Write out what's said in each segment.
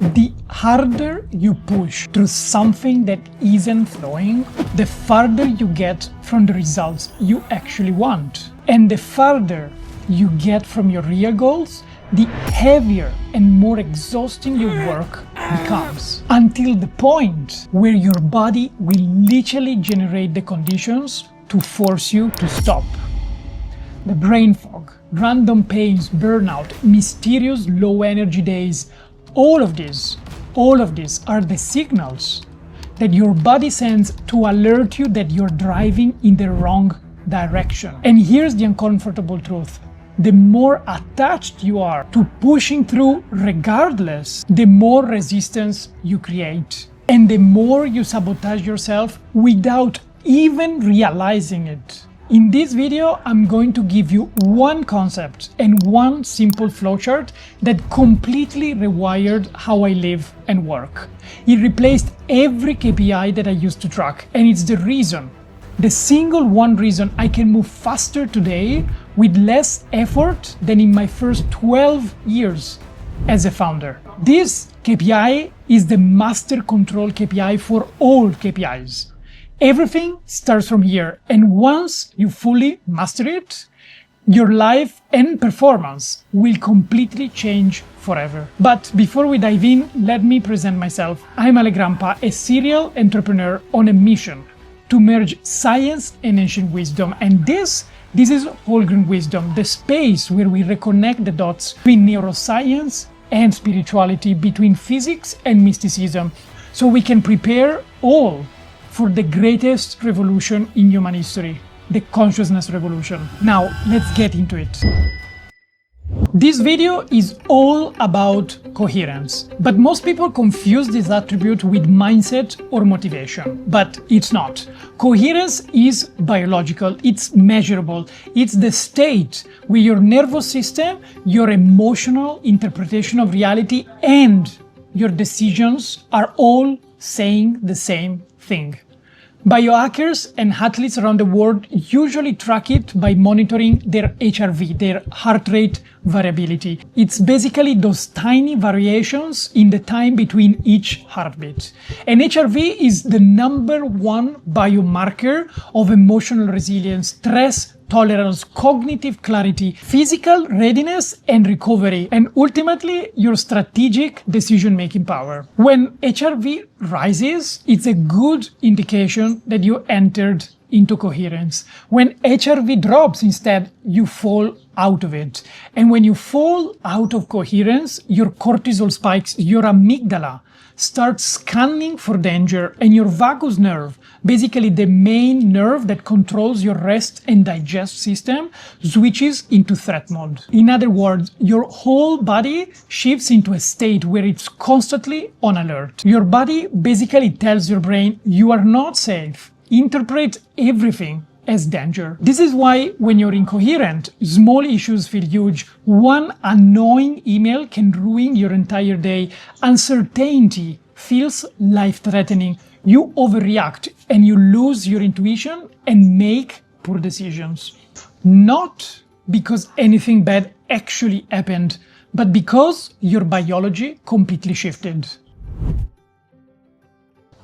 The harder you push through something that isn't flowing, the farther you get from the results you actually want. And the farther you get from your real goals, the heavier and more exhausting your work becomes, until the point where your body will literally generate the conditions to force you to stop. The brain fog, random pains, burnout, mysterious low energy days, all of these are the signals that your body sends to alert you that you're driving in the wrong direction. And here's the uncomfortable truth. The more attached you are to pushing through regardless, the more resistance you create. And the more you sabotage yourself without even realizing it. In this video, I'm going to give you one concept and one simple flowchart that completely rewired how I live and work. It replaced every KPI that I used to track, and it's the single one reason I can move faster today with less effort than in my first 12 years as a founder. This KPI is the master control KPI for all KPIs. Everything starts from here, and once you fully master it, your life and performance will completely change forever. But before we dive in, let me present myself. I'm Ale Grampa, a serial entrepreneur on a mission to merge science and ancient wisdom. And this is whole grain wisdom, the space where we reconnect the dots between neuroscience and spirituality, between physics and mysticism, so we can prepare all for the greatest revolution in human history, the consciousness revolution. Now, let's get into it. This video is all about coherence, but most people confuse this attribute with mindset or motivation, but it's not. Coherence is biological, it's measurable, it's the state where your nervous system, your emotional interpretation of reality, and your decisions are all saying the same thing. Biohackers and athletes around the world usually track it by monitoring their HRV, their heart rate variability. It's basically those tiny variations in the time between each heartbeat. And HRV is the #1 biomarker of emotional resilience, stress tolerance, cognitive clarity, physical readiness and recovery, and ultimately your strategic decision-making power. When HRV rises, it's a good indication that you entered into coherence. When HRV drops instead, you fall out of it. And when you fall out of coherence, your cortisol spikes, your amygdala starts scanning for danger, and your vagus nerve, basically the main nerve that controls your rest and digest system, switches into threat mode. In other words, your whole body shifts into a state where it's constantly on alert. Your body basically tells your brain you are not safe. Interpret everything as danger. This is why when you're incoherent, small issues feel huge. One annoying email can ruin your entire day. Uncertainty feels life-threatening. You overreact and you lose your intuition and make poor decisions. Not because anything bad actually happened, but because your biology completely shifted.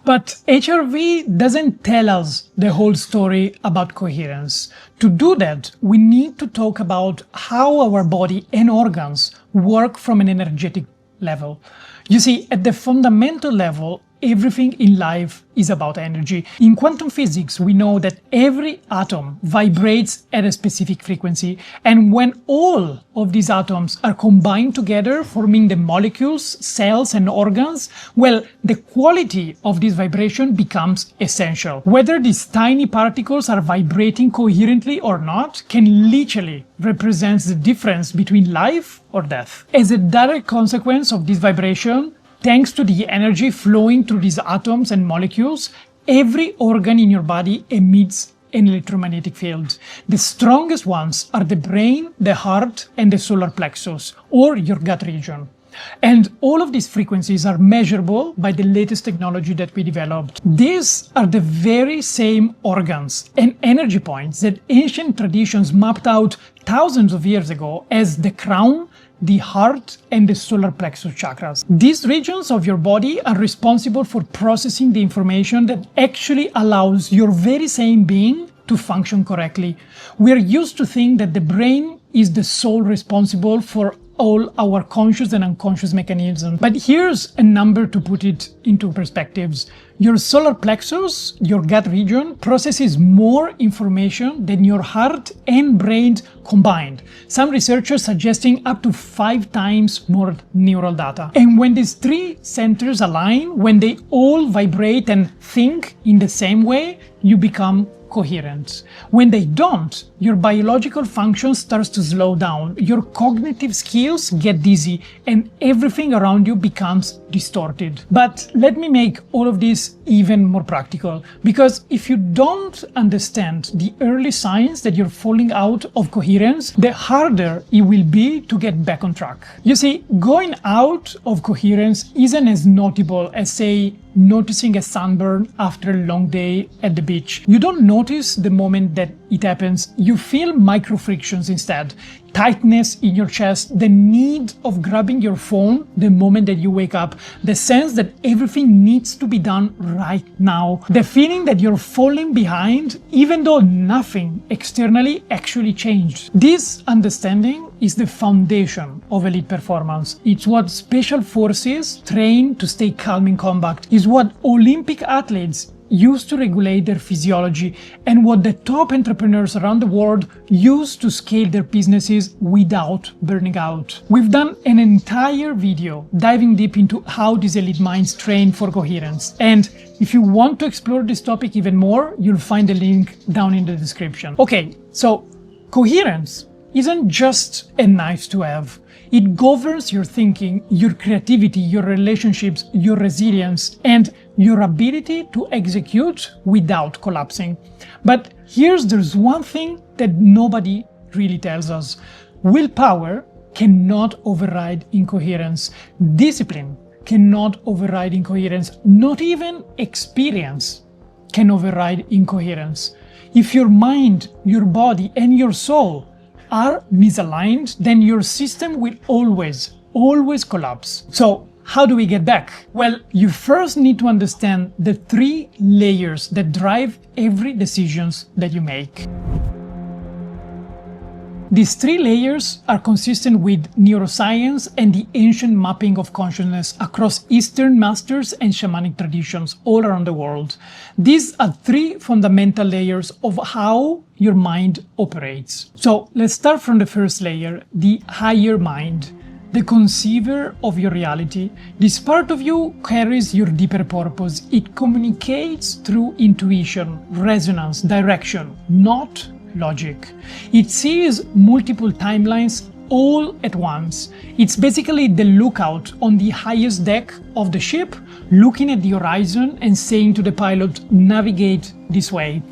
But HRV doesn't tell us the whole story about coherence. To do that, we need to talk about how our body and organs work from an energetic level. You see, at the fundamental level, everything in life is about energy. In quantum physics, we know that every atom vibrates at a specific frequency, and when all of these atoms are combined together, forming the molecules, cells, and organs, well, the quality of this vibration becomes essential. Whether these tiny particles are vibrating coherently or not can literally represent the difference between life or death. As a direct consequence of this vibration, thanks to the energy flowing through these atoms and molecules, every organ in your body emits an electromagnetic field. The strongest ones are the brain, the heart, and the solar plexus, or your gut region. And all of these frequencies are measurable by the latest technology that we developed. These are the very same organs and energy points that ancient traditions mapped out thousands of years ago as the crown, the heart and the solar plexus chakras. These regions of your body are responsible for processing the information that actually allows your very same being to function correctly. We are used to think that the brain is the sole responsible for all our conscious and unconscious mechanisms. But here's a number to put it into perspectives. Your solar plexus, your gut region, processes more information than your heart and brain combined. Some researchers suggesting up to 5 times more neural data. And when these three centers align, when they all vibrate and think in the same way, you become coherent. When they don't, your biological function starts to slow down, your cognitive skills get dizzy, and everything around you becomes distorted. But let me make all of this even more practical, because if you don't understand the early signs that you're falling out of coherence, the harder it will be to get back on track. You see, going out of coherence isn't as notable as, say, noticing a sunburn after a long day at the beach. You don't notice the moment that it happens. You feel micro frictions instead. Tightness in your chest, the need of grabbing your phone the moment that you wake up, the sense that everything needs to be done right now, the feeling that you're falling behind even though nothing externally actually changed. This understanding is the foundation of elite performance. It's what special forces train to stay calm in combat. It's what Olympic athletes used to regulate their physiology, and what the top entrepreneurs around the world use to scale their businesses without burning out. We've done an entire video diving deep into how these elite minds train for coherence. And if you want to explore this topic even more, you'll find the link down in the description. Okay, so coherence isn't just a nice to have. It governs your thinking, your creativity, your relationships, your resilience, and your ability to execute without collapsing. But there's one thing that nobody really tells us. Willpower cannot override incoherence. Discipline cannot override incoherence. Not even experience can override incoherence. If your mind, your body, and your soul are misaligned, then your system will always collapse. So how do we get back? Well, you first need to understand the 3 layers that drive every decisions that you make. These 3 layers are consistent with neuroscience and the ancient mapping of consciousness across Eastern masters and shamanic traditions all around the world. These are 3 fundamental layers of how your mind operates. So let's start from the first layer, the higher mind, the conceiver of your reality. This part of you carries your deeper purpose. It communicates through intuition, resonance, direction, not logic. It sees multiple timelines all at once. It's basically the lookout on the highest deck of the ship, looking at the horizon and saying to the pilot, navigate this way.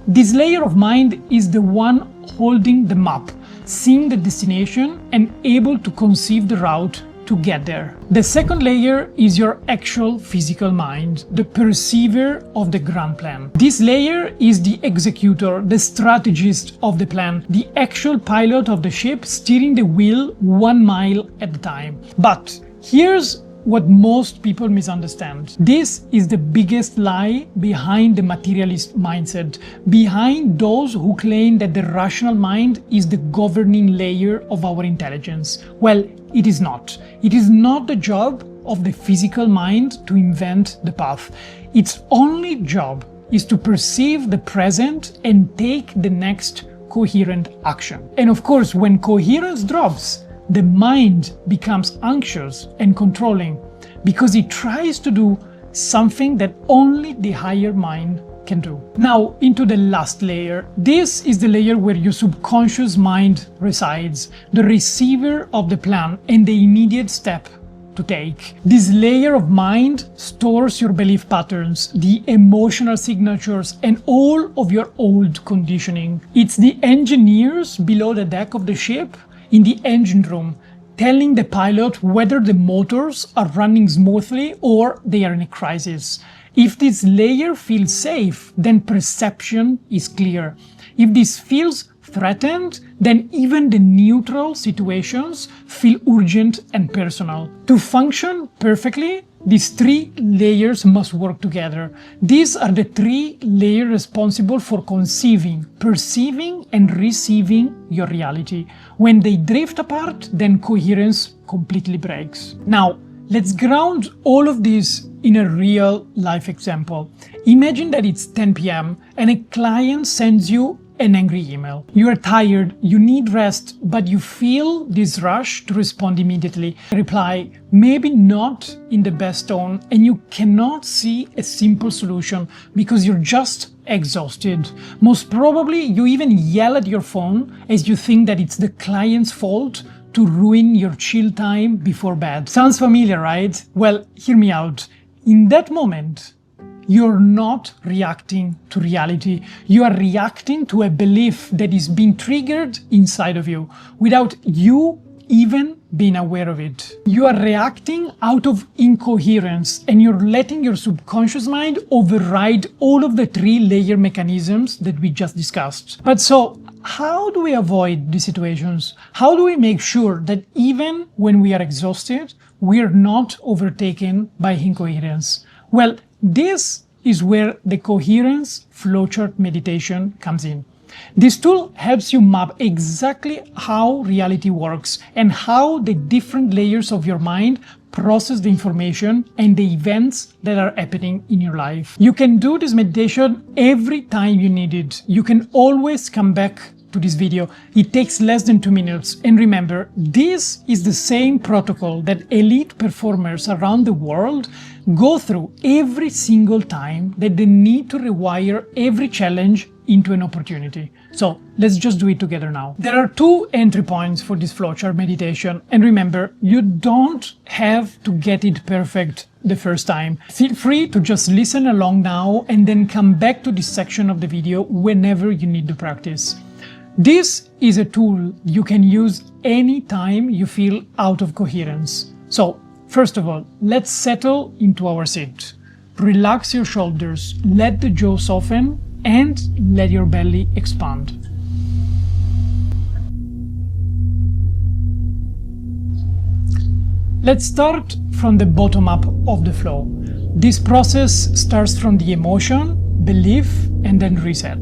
This layer of mind is the one holding the map, seeing the destination and able to conceive the route to get there. The second layer is your actual physical mind, the perceiver of the grand plan. This layer is the executor, the strategist of the plan, the actual pilot of the ship steering the wheel 1 mile at a time. But here's what most people misunderstand. This is the biggest lie behind the materialist mindset, behind those who claim that the rational mind is the governing layer of our intelligence. Well, it is not. It is not the job of the physical mind to invent the path. Its only job is to perceive the present and take the next coherent action. And of course, when coherence drops, the mind becomes anxious and controlling because it tries to do something that only the higher mind can do. Now, into the last layer. This is the layer where your subconscious mind resides, the receiver of the plan and the immediate step to take. This layer of mind stores your belief patterns, the emotional signatures, and all of your old conditioning. It's the engineers below the deck of the ship in the engine room, telling the pilot whether the motors are running smoothly or they are in a crisis. If this layer feels safe, then perception is clear. If this feels threatened, then even the neutral situations feel urgent and personal. To function perfectly, these three layers must work together. These are the three layers responsible for conceiving, perceiving, and receiving your reality. When they drift apart, then coherence completely breaks. Now, let's ground all of this in a real life example. Imagine that it's 10 p.m. and a client sends you an angry email. You are tired, you need rest, but you feel this rush to respond immediately. Reply, maybe not in the best tone, and you cannot see a simple solution because you're just exhausted. Most probably, you even yell at your phone as you think that it's the client's fault to ruin your chill time before bed. Sounds familiar, right? Well, hear me out. In that moment, you're not reacting to reality. You are reacting to a belief that is being triggered inside of you without you even being aware of it. You are reacting out of incoherence, and you're letting your subconscious mind override all of the three-layer mechanisms that we just discussed. But so, how do we avoid these situations? How do we make sure that even when we are exhausted, we are not overtaken by incoherence? Well, this is where the Coherence Flowchart meditation comes in. This tool helps you map exactly how reality works and how the different layers of your mind process the information and the events that are happening in your life. You can do this meditation every time you need it. You can always come back to this video. It takes less than 2 minutes. And remember, this is the same protocol that elite performers around the world go through every single time that they need to rewire every challenge into an opportunity. So let's just do it together now. There are 2 entry points for this flowchart meditation. And remember, you don't have to get it perfect the first time. Feel free to just listen along now and then come back to this section of the video whenever you need to practice. This is a tool you can use anytime you feel out of coherence. So, first of all, let's settle into our seat. Relax your shoulders, let the jaw soften, and let your belly expand. Let's start from the bottom up of the flow. This process starts from the emotion, belief, and then reset.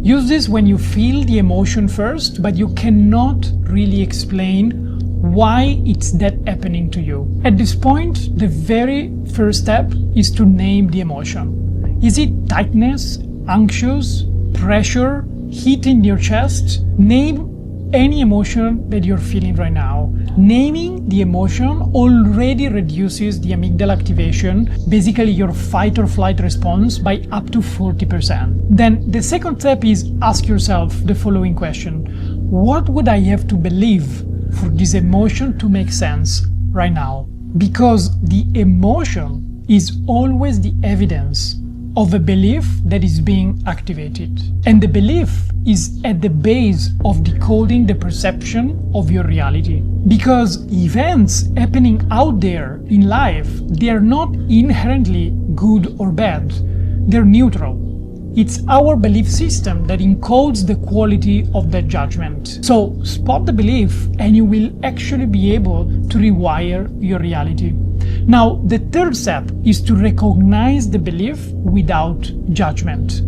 Use this when you feel the emotion first, but you cannot really explain why it's that happening to you. At this point, the very first step is to name the emotion. Is it tightness, anxious, pressure, heat in your chest? Name any emotion that you're feeling right now. Naming the emotion already reduces the amygdala activation, basically your fight or flight response, by up to 40%. Then the second step is ask yourself the following question. What would I have to believe for this emotion to make sense right now? Because the emotion is always the evidence of a belief that is being activated. And the belief is at the base of decoding the perception of your reality. Because events happening out there in life, they are not inherently good or bad. They're neutral. It's our belief system that encodes the quality of that judgment. So spot the belief and you will actually be able to rewire your reality. Now, the third step is to recognize the belief without judgment.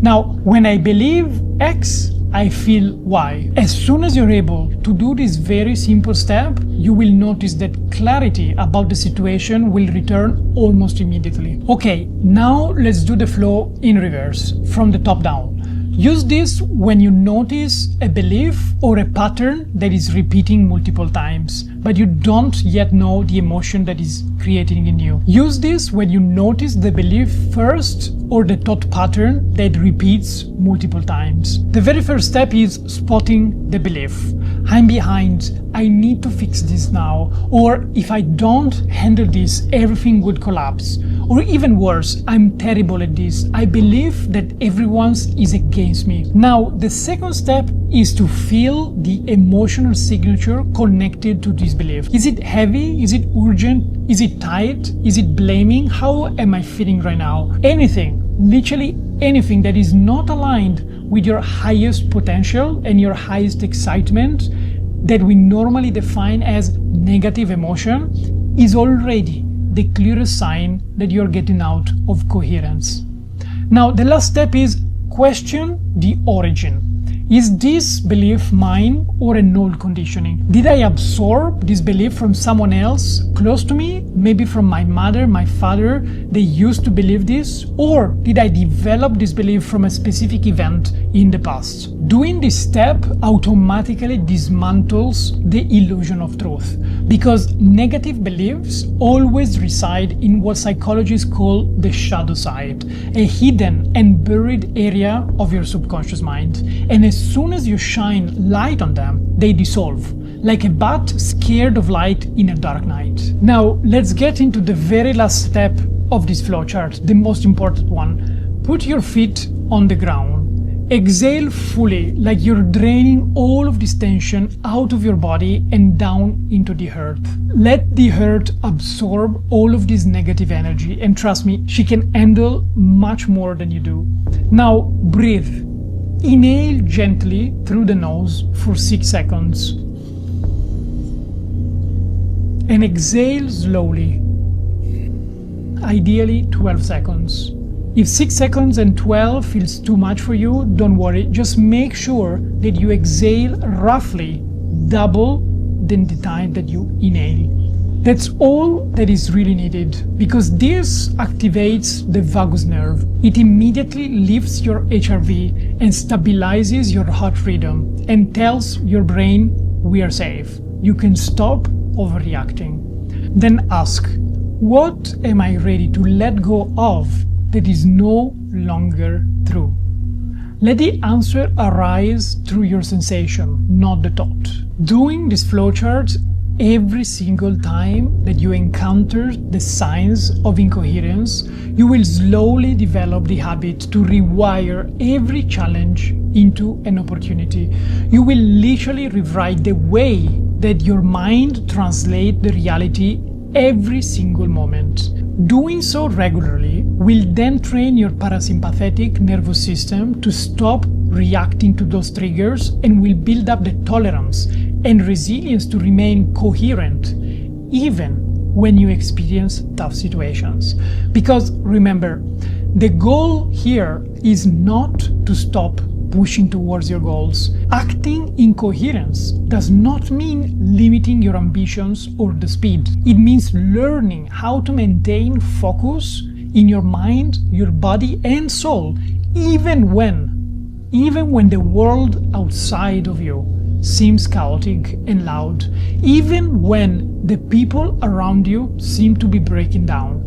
Now, when I believe X, I feel Y. As soon as you're able to do this very simple step, you will notice that clarity about the situation will return almost immediately. Okay, now let's do the flow in reverse, from the top down. Use this when you notice a belief or a pattern that is repeating multiple times, but you don't yet know the emotion that is creating in you. Use this when you notice the belief first or the thought pattern that repeats multiple times. The very first step is spotting the belief. I'm behind, I need to fix this now, or if I don't handle this, everything would collapse. Or even worse, I'm terrible at this. I believe that everyone is against me. Now, the second step is to feel the emotional signature connected to this belief. Is it heavy? Is it urgent? Is it tight? Is it blaming? How am I feeling right now? Anything literally anything that is not aligned with your highest potential and your highest excitement, that we normally define as negative emotion, is already the clearest sign that you're getting out of coherence. Now, the last step is question the origin. Is this belief mine or an old conditioning? Did I absorb this belief from someone else close to me? Maybe from my mother, my father, they used to believe this? Or did I develop this belief from a specific event in the past? Doing this step automatically dismantles the illusion of truth, because negative beliefs always reside in what psychologists call the shadow side, a hidden and buried area of your subconscious mind. And as soon as you shine light on them, they dissolve, like a bat scared of light in a dark night. Now, let's get into the very last step of this flowchart, the most important one. Put your feet on the ground. Exhale fully, like you're draining all of this tension out of your body and down into the earth. Let the earth absorb all of this negative energy, and trust me, she can handle much more than you do. Now, breathe. Inhale gently through the nose for 6 seconds. And exhale slowly, ideally 12 seconds. If 6 seconds and 12 feels too much for you, don't worry. Just make sure that you exhale roughly double than the time that you inhale. That's all that is really needed, because this activates the vagus nerve. It immediately lifts your HRV and stabilizes your heart rhythm and tells your brain, we are safe. You can stop overreacting. Then ask, what am I ready to let go of that is no longer true? Let the answer arise through your sensation, not the thought. Doing this flowchart every single time that you encounter the signs of incoherence, you will slowly develop the habit to rewire every challenge into an opportunity. You will literally rewrite the way that your mind translates the reality every single moment. Doing so regularly will then train your parasympathetic nervous system to stop reacting to those triggers, and will build up the tolerance and resilience to remain coherent even when you experience tough situations. Because remember, the goal here is not to stop pushing towards your goals. Acting in coherence does not mean limiting your ambitions or the speed. It means learning how to maintain focus in your mind, your body and soul, even when the world outside of you seems chaotic and loud, even when the people around you seem to be breaking down.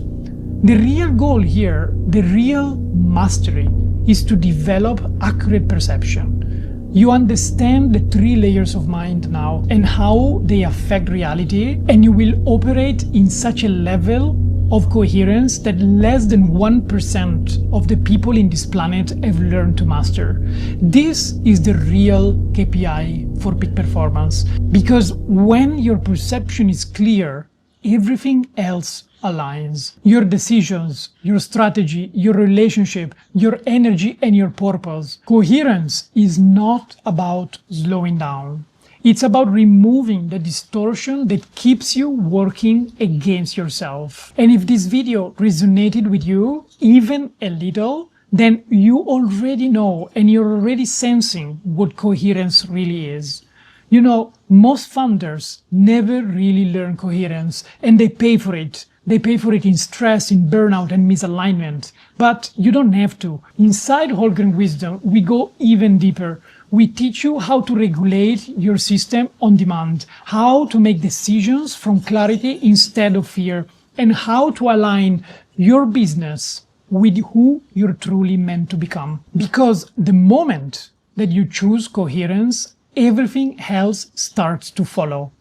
The real goal here, the real mastery, is to develop accurate perception. You understand the 3 layers of mind now and how they affect reality, and you will operate in such a level of coherence that less than 1% of the people in this planet have learned to master. This is the real KPI for peak performance, because when your perception is clear, everything else aligns. Your decisions, your strategy, your relationship, your energy and your purpose. Coherence is not about slowing down. It's about removing the distortion that keeps you working against yourself. And if this video resonated with you, even a little, then you already know and you're already sensing what coherence really is. You know, most founders never really learn coherence, and they pay for it. They pay for it in stress, in burnout and misalignment. But you don't have to. Inside Holgren Wisdom, we go even deeper. We teach you how to regulate your system on demand, how to make decisions from clarity instead of fear, and how to align your business with who you're truly meant to become. Because the moment that you choose coherence, everything else starts to follow.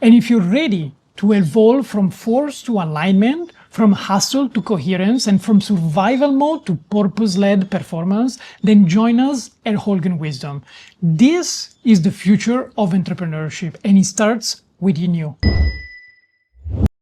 And if you're ready to evolve from force to alignment, from hustle to coherence, and from survival mode to purpose-led performance, then join us at Holgren Wisdom. This is the future of entrepreneurship, and it starts within you.